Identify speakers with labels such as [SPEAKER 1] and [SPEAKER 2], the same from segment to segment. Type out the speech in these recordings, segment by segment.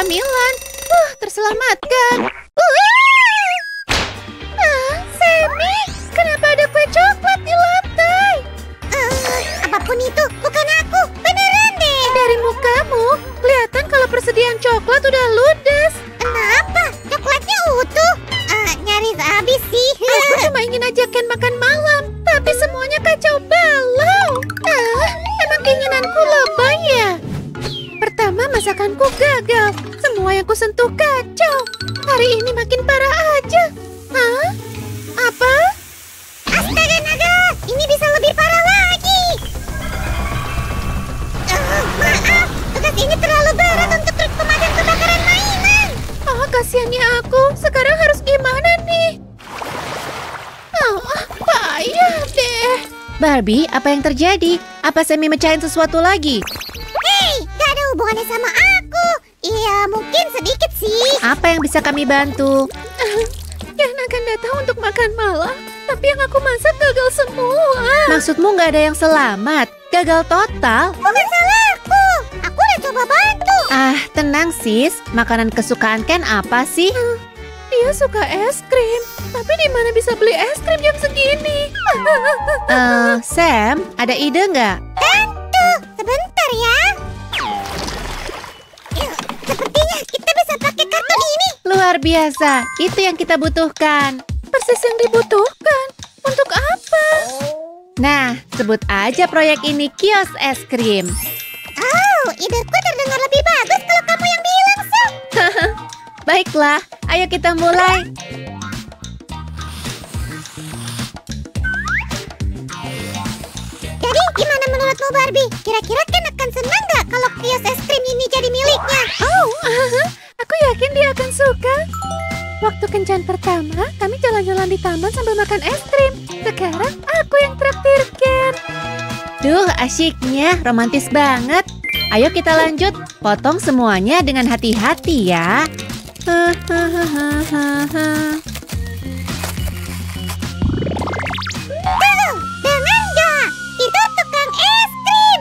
[SPEAKER 1] camilan. Terselamatkan. Sammy, kenapa ada kue coklat di lantai?
[SPEAKER 2] Apapun itu, bukan aku. Beneran deh.
[SPEAKER 1] Dari mukamu, kelihatan kalau persediaan coklat udah ludes.
[SPEAKER 2] Kenapa? Coklatnya utuh. Nyaris habis sih.
[SPEAKER 1] Aku cuma ingin ajakin makan malam, tapi semuanya kacau balau. Emang keinginanku lebay ya? Pertama, masakanku gagal. Semua yang kusentuh kacau. Hari ini makin parah aja. Apa?
[SPEAKER 2] Astaga naga, ini bisa lebih parah lagi. Maaf, tugas ini terlalu berat untuk truk pemadam kebakaran mainan.
[SPEAKER 1] Kasihannya aku. Sekarang harus gimana nih? Payah deh. Barbie, apa yang terjadi? Apa Sammy mecahin sesuatu lagi?
[SPEAKER 2] Hei, gak ada hubungannya sama aku. Iya, mungkin sedikit sih.
[SPEAKER 1] Apa yang bisa kami bantu? Ken akan datang untuk makan malam, tapi yang aku masak gagal semua. Maksudmu nggak ada yang selamat? Gagal total?
[SPEAKER 2] Bukan salahku. Aku udah coba bantu.
[SPEAKER 1] Tenang sis. Makanan kesukaan Ken apa sih? Dia suka es krim. Tapi di mana bisa beli es krim jam segini? Sam, ada ide nggak?
[SPEAKER 2] Tentu, sebentar ya. Sepertinya kita bisa pakai kartu ini.
[SPEAKER 1] Luar biasa, itu yang kita butuhkan. Persis yang dibutuhkan. Untuk apa? Nah, sebut aja proyek ini kios es krim.
[SPEAKER 2] Ideku terdengar lebih bagus kalau kamu yang bilang, Sam.
[SPEAKER 1] Baiklah, ayo kita mulai.
[SPEAKER 2] Jadi, gimana menurutmu Barbie? Kira-kira Ken akan senang nggak kalau kios es krim ini jadi miliknya?
[SPEAKER 1] Aku yakin dia akan suka. Waktu kencan pertama, kami jalan-jalan di taman sambil makan es krim. Sekarang aku yang traktir Ken. Duh, asyiknya, romantis banget. Ayo kita lanjut, potong semuanya dengan hati-hati ya.
[SPEAKER 2] Dengar nggak? Itu tukang es krim.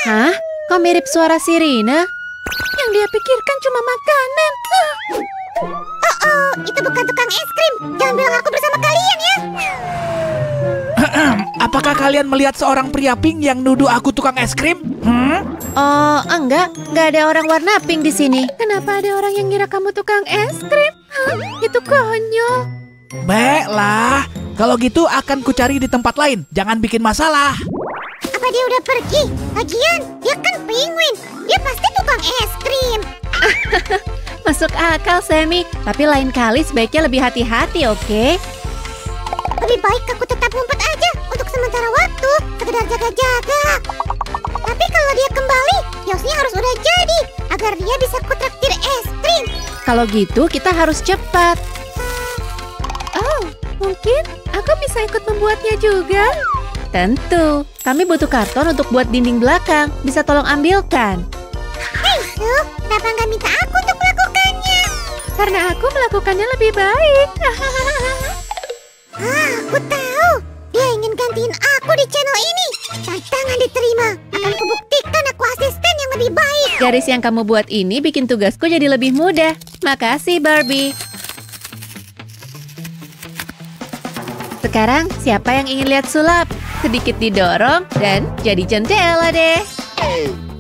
[SPEAKER 1] Hah? Kok mirip suara sirine? Yang dia pikirkan cuma makanan.
[SPEAKER 2] Itu bukan tukang es krim. Jangan bilang aku bersama kalian ya.
[SPEAKER 3] Apakah kalian melihat seorang pria pink yang nuduh aku tukang es krim?
[SPEAKER 1] Oh, enggak ada orang warna pink di sini. Kenapa ada orang yang ngira kamu tukang es krim? Itu konyol.
[SPEAKER 3] Baiklah, kalau gitu akan kucari di tempat lain. Jangan bikin masalah.
[SPEAKER 2] Apa dia udah pergi? Lagian, dia kan penguin. Dia pasti tukang es krim.
[SPEAKER 1] Masuk akal, Sammy. Tapi lain kali sebaiknya lebih hati-hati, oke?
[SPEAKER 2] Lebih baik aku tetap ngumpet aja untuk sementara waktu, sekedar jaga-jaga. Tapi kalau dia kembali, kiosnya harus udah jadi agar dia bisa kutraktir es krim.
[SPEAKER 1] Kalau gitu kita harus cepat. Mungkin aku bisa ikut membuatnya juga. Tentu, kami butuh karton untuk buat dinding belakang. Bisa tolong ambilkan?
[SPEAKER 2] Hei Su, kenapa nggak minta aku untuk melakukannya?
[SPEAKER 1] Karena aku melakukannya lebih baik.
[SPEAKER 2] Aku tahu. Dia ingin gantiin aku di channel ini. Tantangan diterima. Akan kubuktikan aku asisten yang lebih baik.
[SPEAKER 1] Garis yang kamu buat ini bikin tugasku jadi lebih mudah. Makasih, Barbie. Sekarang, siapa yang ingin lihat sulap? Sedikit didorong dan jadi jendela deh.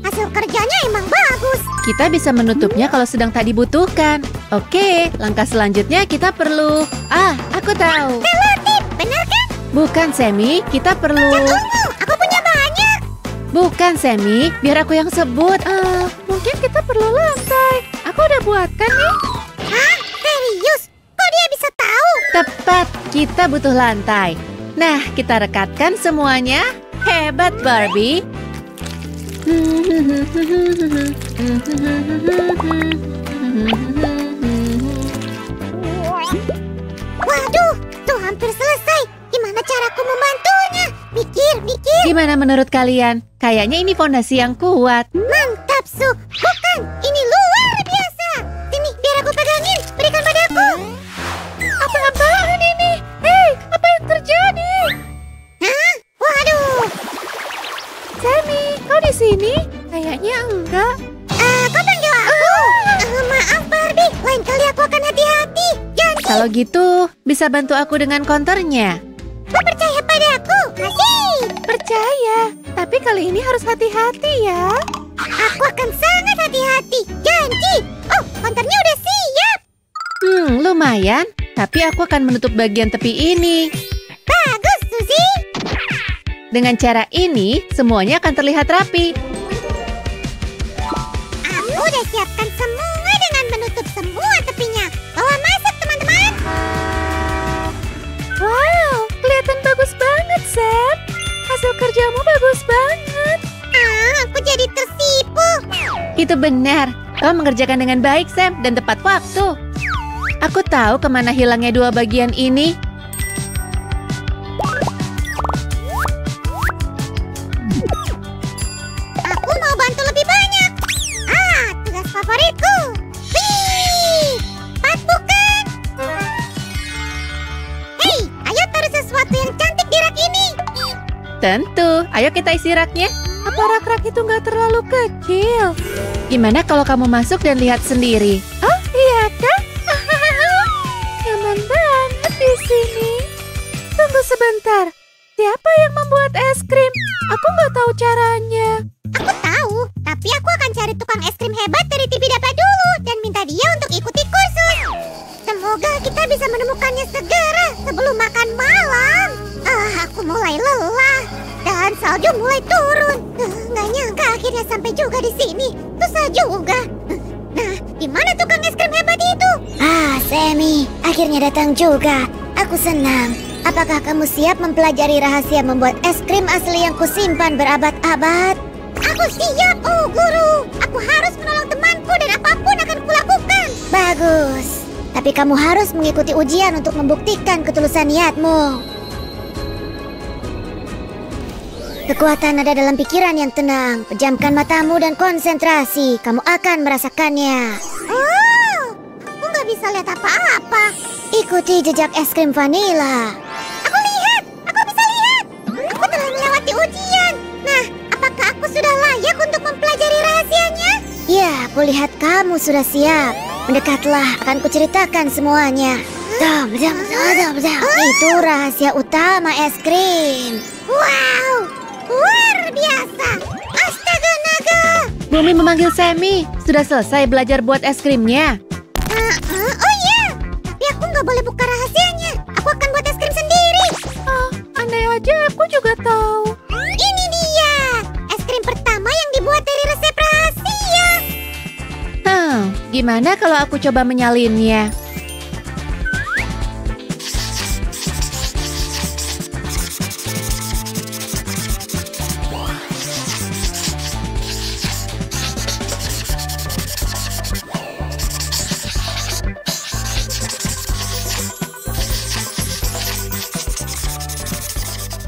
[SPEAKER 2] Hasil kerjanya emang bagus.
[SPEAKER 1] Kita bisa menutupnya kalau sedang tak dibutuhkan. Oke, langkah selanjutnya kita perlu... aku tahu.
[SPEAKER 2] Selotip, benar kan?
[SPEAKER 1] Bukan, Sammy. Kita perlu...
[SPEAKER 2] Tunggu, aku punya banyak.
[SPEAKER 1] Bukan, Sammy. Biar aku yang sebut. Mungkin kita perlu lantai. Aku udah buatkan nih.
[SPEAKER 2] Hah? Serius? Kok dia bisa tahu?
[SPEAKER 1] Tepat, kita butuh lantai. Nah, kita rekatkan semuanya. Hebat, Barbie.
[SPEAKER 2] Waduh, tuh hampir selesai. Gimana caraku membantunya? Mikir.
[SPEAKER 1] Gimana menurut kalian? Kayaknya ini fondasi yang kuat.
[SPEAKER 2] Mantap, Su. Bukan, ini luar biasa. Sini, biar aku pegangin. Berikan padaku.
[SPEAKER 1] Apa-apaan ini? Hei, apa yang terjadi?
[SPEAKER 2] Hah? Waduh.
[SPEAKER 1] Sammy, kau di sini? Kayaknya enggak.
[SPEAKER 2] Kau panggil aku?
[SPEAKER 1] Kalau gitu, bisa bantu aku dengan konternya?
[SPEAKER 2] Kau percaya padaku, Asyik?
[SPEAKER 1] Percaya, tapi kali ini harus hati-hati ya.
[SPEAKER 2] Aku akan sangat hati-hati, janji. Oh, konternya udah siap.
[SPEAKER 1] Lumayan. Tapi aku akan menutup bagian tepi ini.
[SPEAKER 2] Bagus, Suzy.
[SPEAKER 1] Dengan cara ini, semuanya akan terlihat rapi.
[SPEAKER 2] Aku udah siapkan semua dengan menutup semua tepinya. Bawa masuk, teman-teman.
[SPEAKER 1] Wow, kelihatan bagus banget, Sam. Hasil kerjamu bagus banget.
[SPEAKER 2] Aku jadi tersipu.
[SPEAKER 1] Itu benar. Kau mengerjakan dengan baik, Sam, dan tepat waktu. Aku tahu kemana hilangnya dua bagian ini.
[SPEAKER 2] Aku mau bantu lebih banyak. Tugas favoritku. Wih, bukan? Hei, ayo taruh sesuatu yang cantik di rak ini.
[SPEAKER 1] Tentu. Ayo kita isi raknya. Apa rak-rak itu nggak terlalu kecil? Gimana kalau kamu masuk dan lihat sendiri? Oh, iya kan? Nyaman banget di sini. Tunggu sebentar. Siapa yang membuat es krim? Aku nggak tahu caranya.
[SPEAKER 2] Aku tahu, tapi aku akan cari tukang es krim hebat dari TV Dapa dulu dan minta dia untuk ikuti kursus. Semoga kita bisa menemukannya segera sebelum makan malam. Aku mulai lelah dan salju mulai turun. Nggak nyangka akhirnya sampai juga di sini. Susah juga. Nah, di mana tukang es krim hebat itu? Sammy, akhirnya datang juga. Aku senang. Apakah kamu siap mempelajari rahasia membuat es krim asli yang kusimpan berabad-abad? Aku siap, oh guru. Aku harus menolong temanku dan apapun akan kulakukan. Bagus. Tapi kamu harus mengikuti ujian untuk membuktikan ketulusan niatmu. Kekuatan ada dalam pikiran yang tenang. Pejamkan matamu dan konsentrasi. Kamu akan merasakannya. Oh, aku nggak bisa lihat apa-apa. Ikuti jejak es krim vanila. Aku lihat, aku bisa lihat. Aku telah melewati ujian. Nah, apakah aku sudah layak untuk mempelajari rahasianya? Ya, aku lihat kamu sudah siap. Mendekatlah, akan kuceritakan semuanya. Itu rahasia utama es krim. Wow, luar biasa. Astaga naga.
[SPEAKER 1] Bumi memanggil Sammy. Sudah selesai belajar buat es krimnya?
[SPEAKER 2] Oh iya, tapi aku nggak boleh buka rahasianya. Aku akan buat es krim sendiri.
[SPEAKER 1] Andai aja aku juga tahu.
[SPEAKER 2] Ini dia, es krim pertama yang dibuat dari resep rahasia.
[SPEAKER 1] Gimana kalau aku coba menyalinnya?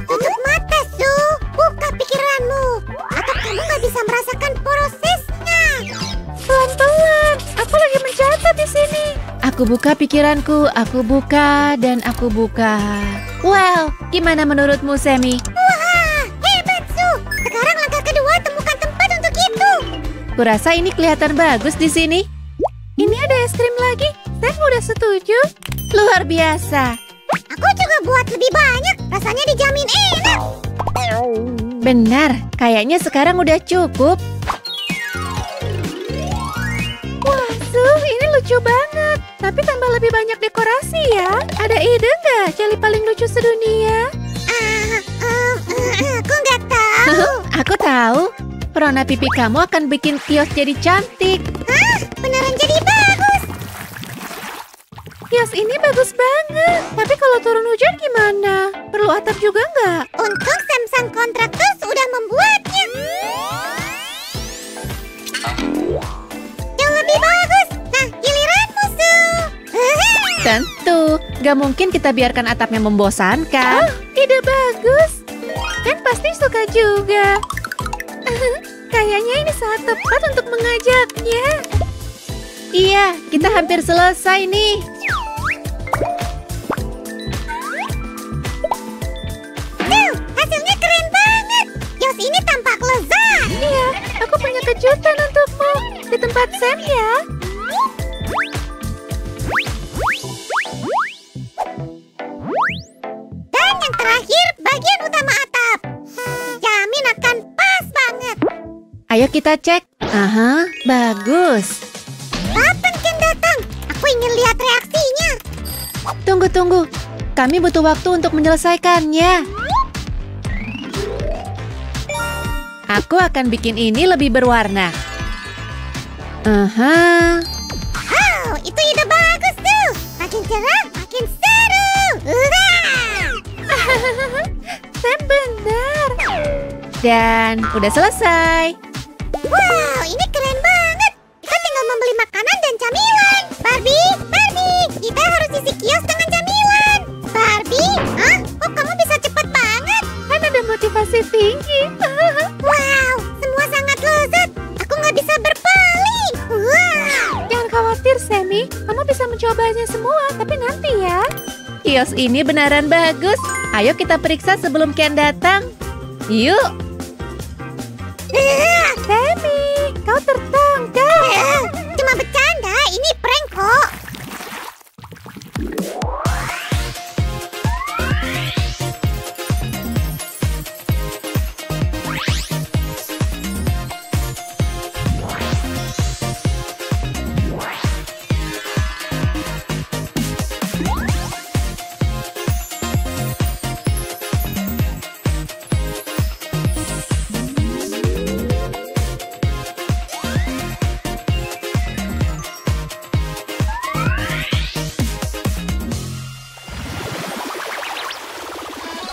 [SPEAKER 2] Tutup mata, Su. Buka pikiranmu. Atau kamu nggak bisa merasakan prosesnya.
[SPEAKER 1] Pelan-pelan. Aku lagi mencatat di sini. Aku buka pikiranku, aku buka, dan aku buka. Wow, gimana menurutmu, Sammy?
[SPEAKER 2] Wah, hebat, Su. Sekarang langkah kedua, temukan tempat untuk itu.
[SPEAKER 1] Kurasa ini kelihatan bagus di sini. Ini ada es krim lagi. Sam udah setuju. Luar biasa.
[SPEAKER 2] Aku juga buat lebih banyak. Rasanya dijamin enak.
[SPEAKER 1] Benar, kayaknya sekarang udah cukup. Wah, Su, ini lucu banget. Tapi tambah lebih banyak dekorasi ya. Ada ide nggak jeli paling lucu sedunia?
[SPEAKER 2] Aku nggak tahu.
[SPEAKER 1] Aku tahu. Perona pipi kamu akan bikin kios jadi cantik.
[SPEAKER 2] Beneran jadi bagus.
[SPEAKER 1] Kios ini bagus banget. Tapi kalau turun hujan gimana? Perlu atap juga nggak?
[SPEAKER 2] Untung Samsung kontraktor sudah membuatnya. Yang lebih bagus. Nah, giliranmu, Su.
[SPEAKER 1] Tentu. Gak mungkin kita biarkan atapnya membosankan. Oh, ide bagus. Kan pasti suka juga. Kayaknya ini saat tepat untuk mengajaknya. Iya, kita hampir selesai nih.
[SPEAKER 2] Tuh, hasilnya keren banget. Kios ini tampak lezat.
[SPEAKER 1] Iya, aku punya kejutan untukmu. Di tempat Sam ya. kita cek. Aha, bagus.
[SPEAKER 2] Kapan Ken datang? Aku ingin lihat reaksinya.
[SPEAKER 1] Tunggu. Kami butuh waktu untuk menyelesaikannya. Aku akan bikin ini lebih berwarna. Aha.
[SPEAKER 2] Oh, itu ide bagus tuh. Makin cerah, makin seru.
[SPEAKER 1] Sam benar. Dan udah selesai.
[SPEAKER 2] Wow, ini keren banget. Kita tinggal membeli makanan dan camilan. Barbie, kita harus isi kios dengan camilan. Barbie, kok kamu bisa cepat banget?
[SPEAKER 1] Kan ada motivasi tinggi.
[SPEAKER 2] Wow, semua sangat lezat. Aku nggak bisa berpaling. Wow.
[SPEAKER 1] Jangan khawatir, Sammy. Kamu bisa mencobanya semua, tapi nanti ya. Kios ini beneran bagus. Ayo kita periksa sebelum Ken datang. Yuk. Sammy, kau tertangkap.
[SPEAKER 2] Cuma bercanda, ini prank kok.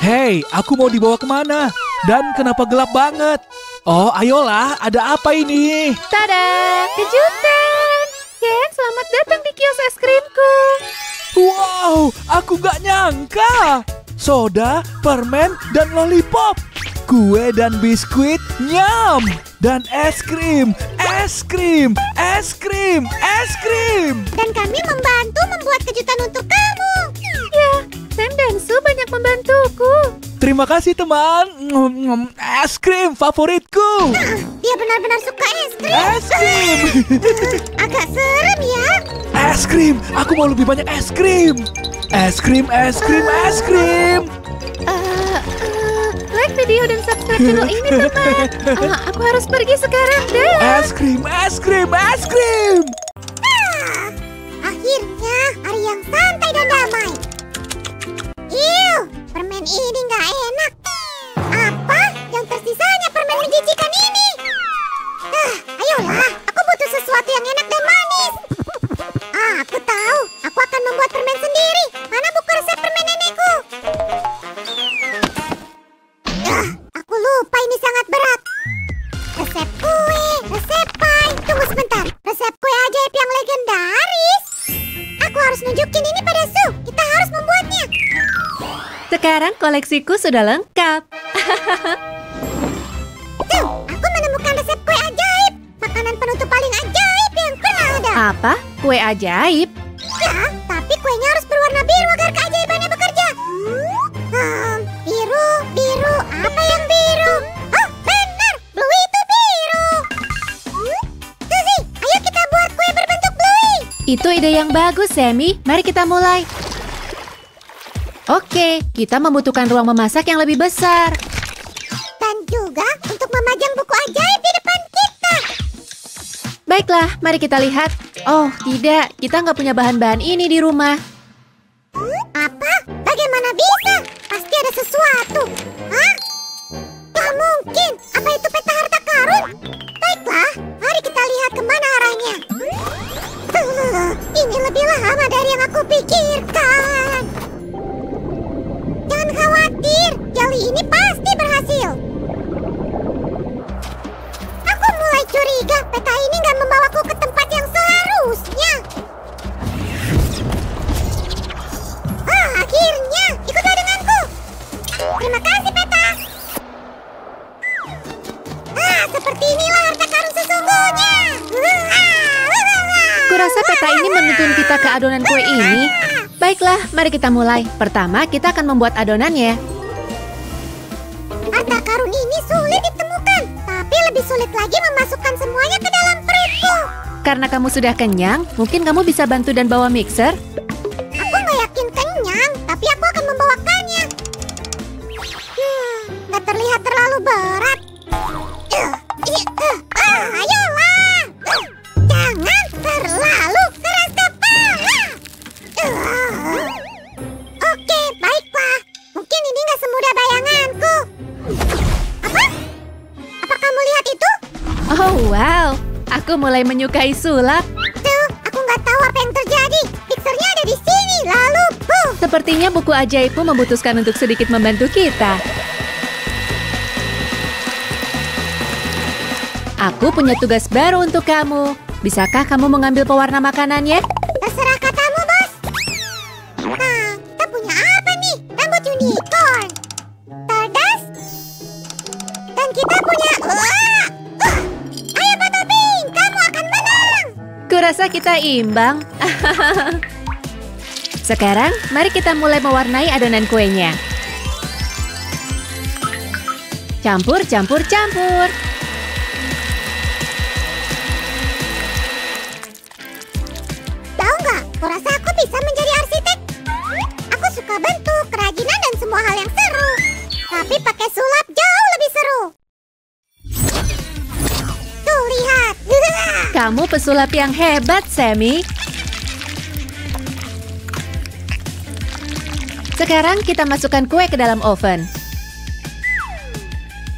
[SPEAKER 3] Hei, aku mau dibawa kemana? Dan kenapa gelap banget? Oh, ayolah, ada apa ini?
[SPEAKER 1] Tada, kejutan. Ken, selamat datang di kios es krimku.
[SPEAKER 3] Wow, aku gak nyangka. Soda, permen, dan lollipop. Kue dan biskuit, nyam. Dan es krim.
[SPEAKER 2] Dan kami membantu membuat kejutan untuk kamu.
[SPEAKER 1] Ya, Sam dan Sue banyak membantuku.
[SPEAKER 3] Terima kasih teman. Es krim favoritku.
[SPEAKER 2] Dia benar-benar suka es krim.
[SPEAKER 3] Es krim.
[SPEAKER 2] Agak serem ya.
[SPEAKER 3] Es krim. Aku mau lebih banyak es krim. Es krim.
[SPEAKER 1] Like video dan subscribe channel ini, teman. Aku harus pergi sekarang, deh.
[SPEAKER 3] Es krim.
[SPEAKER 2] Akhirnya hari yang santai dan damai. Permen ini nggak enak. Apa yang tersisanya permen menjijikan ini? Ayolah, aku butuh sesuatu yang enak dan manis. Aku tahu. Aku akan membuat permen sendiri. Mana buku resep permen nenekku? Aku lupa ini sangat berat. Resep kue, resep pie. Tunggu sebentar. Resep kue ajaib yang legendaris. Aku harus nunjukin ini pada Sue. Kita harus membuatnya.
[SPEAKER 1] Sekarang koleksiku sudah lengkap.
[SPEAKER 2] Tuh, aku menemukan resep kue ajaib. Makanan penutup paling ajaib yang pernah ada.
[SPEAKER 1] Apa? Kue ajaib?
[SPEAKER 2] Ya, tapi kuenya harus berwarna biru agar keajaibannya bekerja. Biru. Apa yang biru? Oh, benar. Bluey itu biru. Suzy, ayo kita buat kue berbentuk Bluey.
[SPEAKER 1] Itu ide yang bagus, Sammy. Mari kita mulai. Oke, kita membutuhkan ruang memasak yang lebih besar.
[SPEAKER 2] Dan juga untuk memajang buku ajaib di depan kita.
[SPEAKER 1] Baiklah, mari kita lihat. Oh, tidak. Kita nggak punya bahan-bahan ini di rumah.
[SPEAKER 2] Apa? Bagaimana bisa? Pasti ada sesuatu. Hah? Tak mungkin. Apa itu peta harta karun? Baiklah, mari kita lihat kemana arahnya. Ini lebih lama dari yang aku pikirkan. Jangan khawatir, jeli ini pasti berhasil. Aku mulai curiga peta ini nggak membawaku ke tempat yang seharusnya. Akhirnya, ikutlah denganku. Terima kasih, peta. Seperti inilah harta karun sesungguhnya.
[SPEAKER 1] Kurasa peta ini menuntun kita ke adonan kue ini. Baiklah, mari kita mulai. Pertama, kita akan membuat adonannya.
[SPEAKER 2] Harta karun ini sulit ditemukan, tapi lebih sulit lagi memasukkan semuanya ke dalam perutku.
[SPEAKER 1] Karena kamu sudah kenyang, mungkin kamu bisa bantu dan bawa mixer?
[SPEAKER 2] Aku nggak yakin kenyang, tapi aku akan membawakannya. Nggak terlihat terlalu berat. Ayolah. Jangan terlalu keras kepala. Oke, baiklah. Mungkin ini nggak semudah bayanganku. Apa? Apa kamu lihat itu?
[SPEAKER 1] Oh wow, aku mulai menyukai sulap.
[SPEAKER 2] Tuh, aku nggak tahu apa yang terjadi. Mixernya ada di sini, lalu boom.
[SPEAKER 1] Sepertinya buku ajaibmu memutuskan untuk sedikit membantu kita. Aku punya tugas baru untuk kamu. Bisakah kamu mengambil pewarna makanannya?
[SPEAKER 2] Terserah katamu, bos. Nah, kita punya apa nih? Rambut unicorn, Stardust, dan kita punya... Ayo Bottle Pink, kamu akan menang.
[SPEAKER 1] Kurasa kita imbang. Sekarang, mari kita mulai mewarnai adonan kuenya. Campur, campur, campur.
[SPEAKER 2] Tahu nggak? Kurasa aku bisa menjadi arsitek. Aku suka bentuk, kerajinan, dan semua hal yang seru. Tapi pakai sulap jauh lebih seru. Tuh, lihat.
[SPEAKER 1] Kamu pesulap yang hebat, Sammy. Sekarang kita masukkan kue ke dalam oven.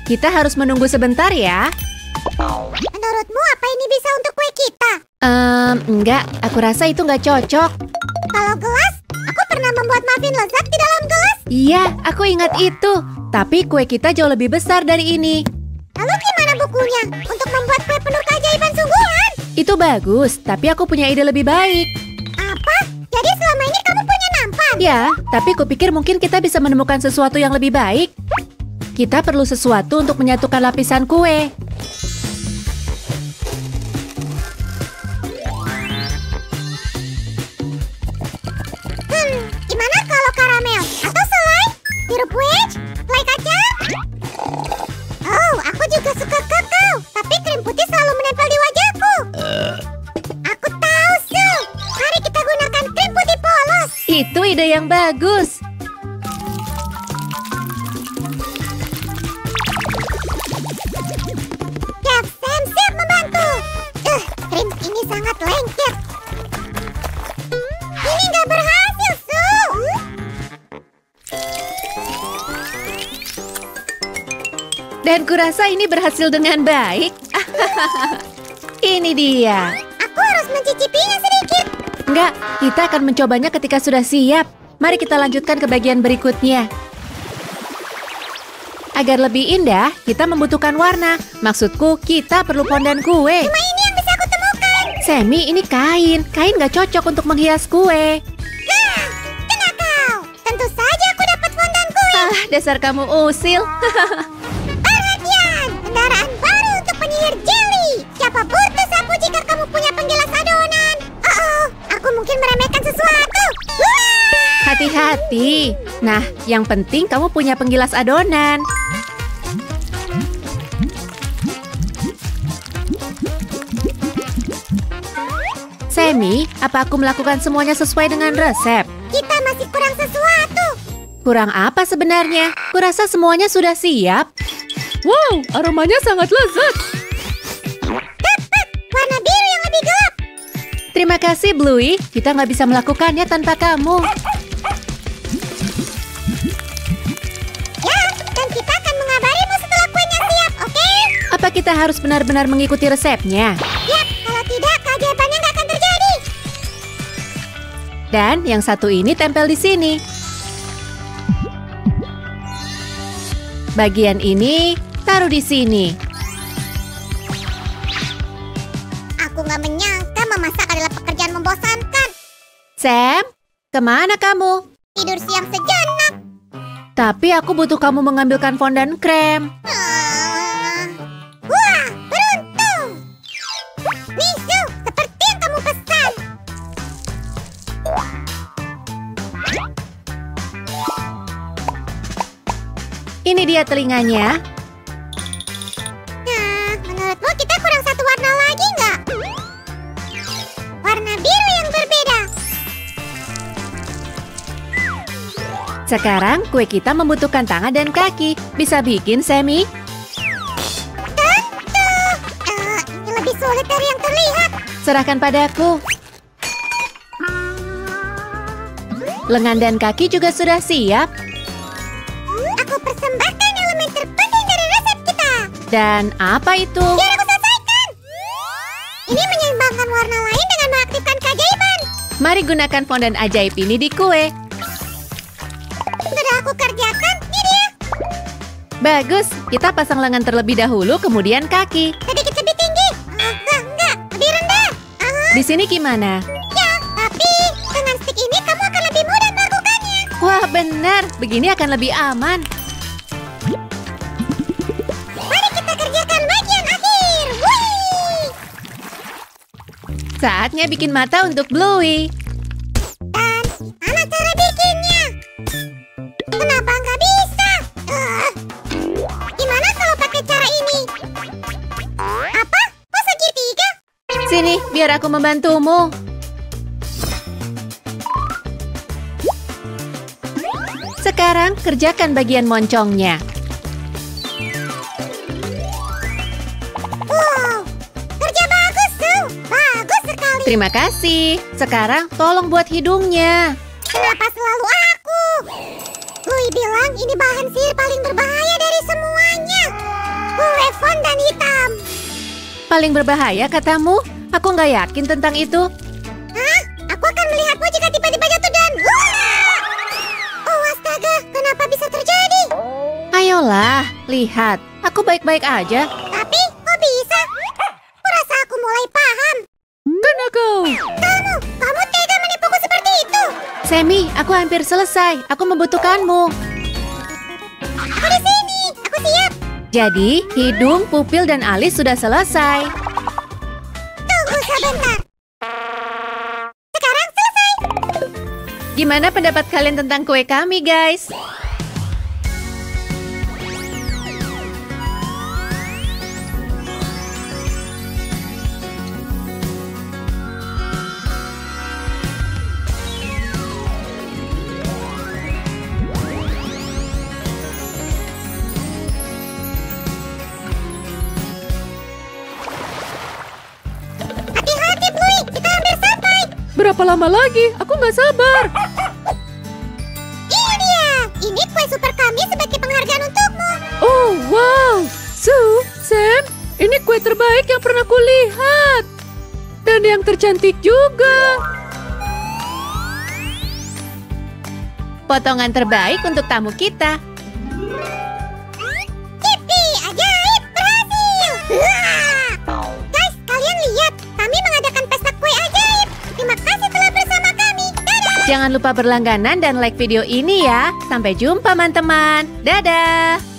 [SPEAKER 1] Kita harus menunggu sebentar ya.
[SPEAKER 2] Menurutmu apa ini bisa untuk kue kita?
[SPEAKER 1] Enggak. Aku rasa itu nggak cocok.
[SPEAKER 2] Kalau gelas, aku pernah membuat muffin lezat di dalam gelas.
[SPEAKER 1] Iya, aku ingat itu. Tapi kue kita jauh lebih besar dari ini.
[SPEAKER 2] Lalu gimana bukunya? Untuk membuat kue penuh keajaiban sungguhan.
[SPEAKER 1] Itu bagus, tapi aku punya ide lebih baik.
[SPEAKER 2] Apa? Jadi selama ini kamu punya nampan?
[SPEAKER 1] Ya, tapi kupikir mungkin kita bisa menemukan sesuatu yang lebih baik. Kita perlu sesuatu untuk menyatukan lapisan kue.
[SPEAKER 2] Gimana kalau karamel? Atau selai? Sirup wedge? Selai kacang? Oh, aku juga suka kakao. Tapi krim putih selalu menempel di wajahku. Aku tahu, Sue. Mari kita gunakan krim putih polos.
[SPEAKER 1] Itu ide yang bagus.
[SPEAKER 2] Chef Sam siap membantu. Krim ini sangat lengket. Ini nggak berhasil, Sue.
[SPEAKER 1] Dan kurasa ini berhasil dengan baik. Ini dia.
[SPEAKER 2] Aku harus mencicipinya sedikit.
[SPEAKER 1] Enggak, kita akan mencobanya ketika sudah siap. Mari kita lanjutkan ke bagian berikutnya. Agar lebih indah, kita membutuhkan warna. Maksudku, kita perlu fondan kue.
[SPEAKER 2] Cuma ini yang bisa aku temukan.
[SPEAKER 1] Sammy, ini kain. Kain nggak cocok untuk menghias kue.
[SPEAKER 2] Kena kau. Tentu saja aku dapat fondan kue.
[SPEAKER 1] Ah, dasar kamu usil.
[SPEAKER 2] Perhatian, kendaraan baru untuk penyihir jelly. Siapa butuh sapu jika kamu punya penggilas adonan? Aku mungkin meremehkan sesuatu.
[SPEAKER 1] Hati-hati. Nah, yang penting kamu punya penggilas adonan. Sammy, apa aku melakukan semuanya sesuai dengan resep?
[SPEAKER 2] Kita masih kurang sesuatu.
[SPEAKER 1] Kurang apa sebenarnya? Kurasa semuanya sudah siap. Wow, aromanya sangat lezat.
[SPEAKER 2] Tepat, warna biru yang lebih gelap.
[SPEAKER 1] Terima kasih, Bluey. Kita nggak bisa melakukannya tanpa kamu.
[SPEAKER 2] Ya, dan kita akan mengabarimu setelah kuenya siap, oke?
[SPEAKER 1] Apa kita harus benar-benar mengikuti resepnya?
[SPEAKER 2] Yap, kalau tidak, keajaibannya nggak akan terjadi.
[SPEAKER 1] Dan yang satu ini tempel di sini. Bagian ini taruh di sini.
[SPEAKER 2] Aku nggak menyangka memasak adalah pekerjaan membosankan.
[SPEAKER 1] Sam, kemana kamu?
[SPEAKER 2] Tidur siang sejenak.
[SPEAKER 1] Tapi aku butuh kamu mengambilkan fondan krem.
[SPEAKER 2] Wah, beruntung. Nisu, seperti yang kamu pesan.
[SPEAKER 1] Ini dia telinganya.
[SPEAKER 2] Nah, menurutmu kita kurang satu warna lagi nggak? Warna biru yang berbeda.
[SPEAKER 1] Sekarang kue kita membutuhkan tangan dan kaki. Bisa bikin, Sammy?
[SPEAKER 2] Tentu. soliter yang terlihat.
[SPEAKER 1] Serahkan padaku. Lengan dan kaki juga sudah siap.
[SPEAKER 2] Aku persembahkan elemen terpenting dari resep kita.
[SPEAKER 1] Dan apa itu?
[SPEAKER 2] Biar aku selesaikan. Ini menyeimbangkan warna lain dengan mengaktifkan keajaiban.
[SPEAKER 1] Mari gunakan fondan ajaib ini di kue.
[SPEAKER 2] Sudah aku kerjakan, ini dia.
[SPEAKER 1] Bagus, kita pasang lengan terlebih dahulu, kemudian kaki.
[SPEAKER 2] Sedikit lebih tinggi. Enggak, lebih rendah.
[SPEAKER 1] Di sini gimana?
[SPEAKER 2] Ya, tapi dengan stick ini kamu akan lebih mudah melakukannya.
[SPEAKER 1] Wah, benar. Begini akan lebih aman.
[SPEAKER 2] Mari kita kerjakan bagian akhir. Wih!
[SPEAKER 1] Saatnya bikin mata untuk Bluey.
[SPEAKER 2] Dan mana cara bikinnya? Kenapa nggak bisa? Gimana kalau pakai cara ini? Apa? Kok segitiga?
[SPEAKER 1] Sini, biar aku membantumu. Sekarang kerjakan bagian moncongnya.
[SPEAKER 2] Wow, kerja bagus, Sue. Bagus sekali.
[SPEAKER 1] Terima kasih. Sekarang tolong buat hidungnya.
[SPEAKER 2] Kenapa selalu aku? Louis bilang ini bahan sihir paling berbahaya dari semuanya. Kue fondan hitam.
[SPEAKER 1] Paling berbahaya katamu? Aku nggak yakin tentang itu.
[SPEAKER 2] Hah? Aku akan melihatmu jika tiba-tiba jatuh dan... Oh, astaga. Kenapa bisa terjadi?
[SPEAKER 1] Ayolah, lihat. Aku baik-baik aja.
[SPEAKER 2] Tapi, kok bisa? Kurasa aku mulai paham.
[SPEAKER 1] Tenaga!
[SPEAKER 2] Kamu tega menipuku seperti itu?
[SPEAKER 1] Sammy, aku hampir selesai. Aku membutuhkanmu.
[SPEAKER 2] Aku di sini. Aku siap.
[SPEAKER 1] Jadi, hidung, pupil, dan alis sudah selesai.
[SPEAKER 2] Tunggu sebentar. Sekarang selesai.
[SPEAKER 1] Gimana pendapat kalian tentang kue kami, guys?
[SPEAKER 2] Hati-hati, Bluey. Kita hampir sampai.
[SPEAKER 1] Berapa lama lagi? Aku nggak sabar.
[SPEAKER 2] Ini dia. Ini kue super kami sebagai penghargaan untukmu.
[SPEAKER 1] Oh, wow. Sue, Sam, ini kue terbaik yang pernah kulihat. Dan yang tercantik juga. Potongan terbaik untuk tamu kita.
[SPEAKER 2] Yippee, ajaib, berhasil. Guys, kalian lihat. Kami mengadakan pesta kue ajaib. Terima kasih telah bersama kami. Dadah.
[SPEAKER 1] Jangan lupa berlangganan dan like video ini ya. Sampai jumpa, teman-teman. Dadah.